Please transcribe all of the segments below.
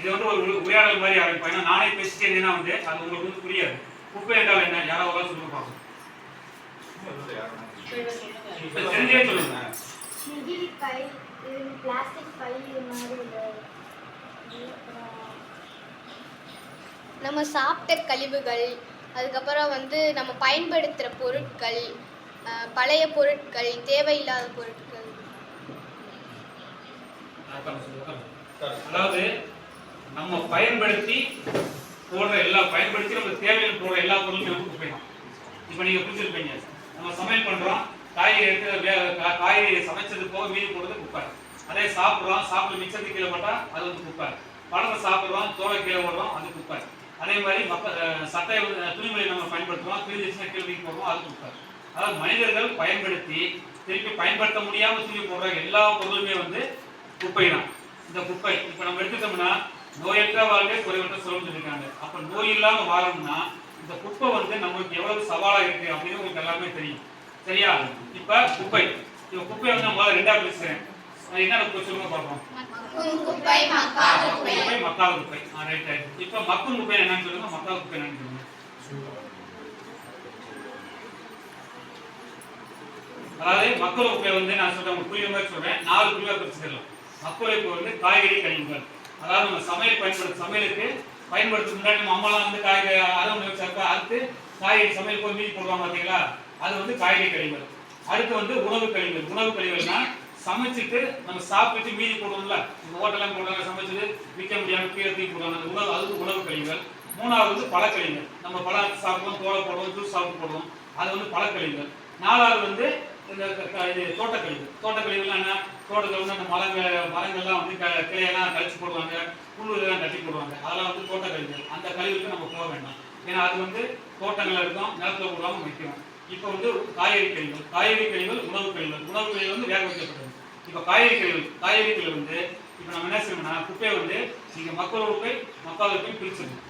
இது வந்து ஒரு உரையாடல் மாதிரி ஆரம்பிப்போம். ஏன்னா நானே பேசிட்டே இருந்தேன்னா வந்து அது உங்களுக்கு வந்து புரியாது. குப்பை என்றால் என்ன? யாராவது சொல்லுங்க பார்ப்போம். தெரிஞ்சே சொல்லுங்க. நம்ம சாப்பிட்ட கழிவுகள், அதுக்கப்புறம் வந்து நம்ம பயன்படுத்துகிற பொருட்கள், பழைய பொருட்கள், தேவையில்லாத பொருட்கள். அதாவது நம்ம பயன்படுத்தி நம்ம தேவையான போடுற எல்லா பொருளுமே வந்து குப்பை தான். இப்போ நீங்க புரிஞ்சிருப்பீங்க, நம்ம சமையல் பண்றோம், காய்கறி சமைச்சது போக மீதி போடுறது குப்பை. அதே சாப்பிட்றோம், சாப்பிட்டு மிச்சத்துக்கு கீழே போட்டா அது வந்து குப்பை. பழத்தை சாப்பிட்றோம், தோலை கீழே போடுறோம், அது குப்பை. அதே மாதிரி சட்டை துணிமொழி நம்ம பயன்படுத்துறோம், கிழிஞ்சிச்சுன்னா கீழே போடுறோம், அது குப்பை. அதாவது மனிதர்கள் பயன்படுத்தி திருப்பி பயன்படுத்த முடியாம தூக்கி போடுற எல்லா பொருளுமே வந்து குப்பை தான். இந்த குப்பை இப்ப நம்ம எடுத்துட்டோம்னா நோயற்ற வாழ்க்கை குறைவற்ற சொல்லிட்டு இருக்காங்க. அப்ப நோய் இல்லாம வாழணும்னா இந்த குப்பை வந்து நம்மளுக்கு எவ்வளவு சவாலா இருக்கு அப்படின்னு உங்களுக்கு எல்லாமே தெரியும். சரியா? இப்ப குப்பை வந்து நம்ம ரெண்டா பிரிச்சுக்கிறேன். என்ன குப்பை சொல்லுங்க பார்ப்போம். குப்பை, மக்காத குப்பை. Right right. இப்ப மக்கும் குப்பை என்னன்னு சொல்லுங்க, மக்காத குப்பை என்னன்னு சொல்லுங்க. அதாவது மக்கள் குப்பை வந்து நான் சொல்றேன், உங்களுக்கு புரியுற மாதிரி சொல்றேன். 4 பிரிவா பிரிச்சுக்கலாம். மக்கள் குப்பை வந்து காய்கறி கழிவுகள். அதாவது நம்ம சமையலுக்கு பயன்படுத்தும் முன்னாடி நம்ம அம்மாலாம் வந்து காய்கறி அறுவடை வச்சிருப்பா, அடுத்து காய்கறி சமையல் போய் மீதி போடுவாங்க பார்த்தீங்களா, அது வந்து காய்கறி கழிவுகள். அடுத்து வந்து உணவு கழிவுகள்னா சமைச்சிட்டு நம்ம சாப்பிட்டு மீதி போடுவோம்ல, இந்த ஹோட்டலாம் போடுறாங்க, சமைச்சது விற்க முடியாம கீழே தூக்கி போடுவாங்க, அந்த உணவு, அதுக்கு உணவு கழிவுகள். 4வது வந்து பழக்கழிவுகள். நம்ம பழம் சாப்பிடுவோம், தோலை போடுவோம், ஜூஸ் சாப்பிட்டு போடுவோம், அது வந்து பழக்கழிவுகள். 4வது வந்து இந்த தோட்டக்கழிவுகள் என்ன, தோட்டத்தில் வந்து அந்த மரங்கள்லாம் வந்து கிளையெல்லாம் கழிச்சு போடுவாங்க, புல்லுலாம் கட்டி போடுவாங்க, அதெல்லாம் வந்து தோட்டக்கழிவுகள். அந்த கழிவுக்கு நம்ம போக வேண்டாம், ஏன்னா அது வந்து தோட்டங்கள் இருக்கும், நிலத்துல போடாமல் வைக்கும். இப்போ வந்து காய்கறி கழிவுகள், உணவு கழிவுகள் வந்து வேக வைக்கப்பட்டது. இப்போ காய்கறி கழிவுகள் வந்து இப்போ நம்ம என்ன செய்யணும்னா குப்பையை வந்து நீங்க மக்கள் குப்பை, மக்காத குப்பை பிரிச்சிடணும்.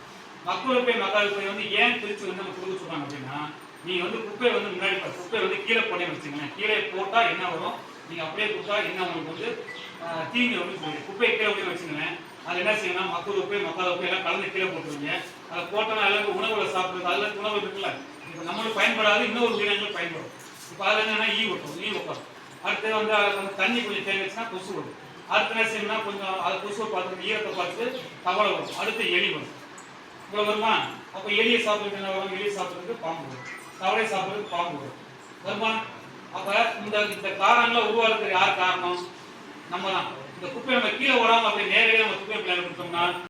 மக்கள் குப்பை, மக்காத குப்பை வந்து ஏன் பிரிச்சு வந்து நம்ம கொடுக்க சொல்றாங்க அப்படின்னா, நீங்க வந்து குப்பை வந்து முன்னாடி குப்பை வந்து கீழே போட்டே வச்சுங்களேன், கீழே போட்டா என்ன வரும், நீங்க அப்படியே கொடுத்தா என்ன உங்களுக்கு வந்து தீங்கு வந்து சொல்லுங்க. குப்பை கீழே போய் வச்சுங்களேன், அது என்ன செய்யணும், மக்கள் குப்பை, மக்காத குப்பை எல்லாம் கலந்து கீழே போட்டுருவீங்க. அதை போட்டோன்னா எல்லாருக்கும் உணவுகளை சாப்பிடுறது, அதில் உணவு இருக்குல்ல, இப்போ நம்மளுக்கு பயன்படாது, இன்னொரு உயிரினங்கள் பயன்படும். இப்போ அதில் என்னன்னா ஈ உட்காரும். அடுத்து வந்து அதில் வந்து தண்ணி கொஞ்சம் தேங்கிச்சுன்னா கொசு வரும். அடுத்து என்ன செய்யணும்னா கொஞ்சம் அதை கொசுவை பார்த்துட்டு ஈரத்தை பார்த்துட்டு தவளை வரும். அடுத்து எலி வரும். இவ்வளோ வருமா? அப்போ எலியை சாப்பிட்றது என்ன வரும்? எலியை சாப்பிட்றதுக்கு பாம்பு வரும். தவளை சாப்பிட்றதுக்கு பாம்பு வரும். வருமா? அப்ப இந்த காரணங்களை உருவாக்குறது யார் காரணம்? நம்ம தான். இந்த குப்பை நம்ம கீழே ஓடாம அப்படி நேரடியாக நம்ம குப்பை பிள்ளைங்க கொடுத்தோம்னா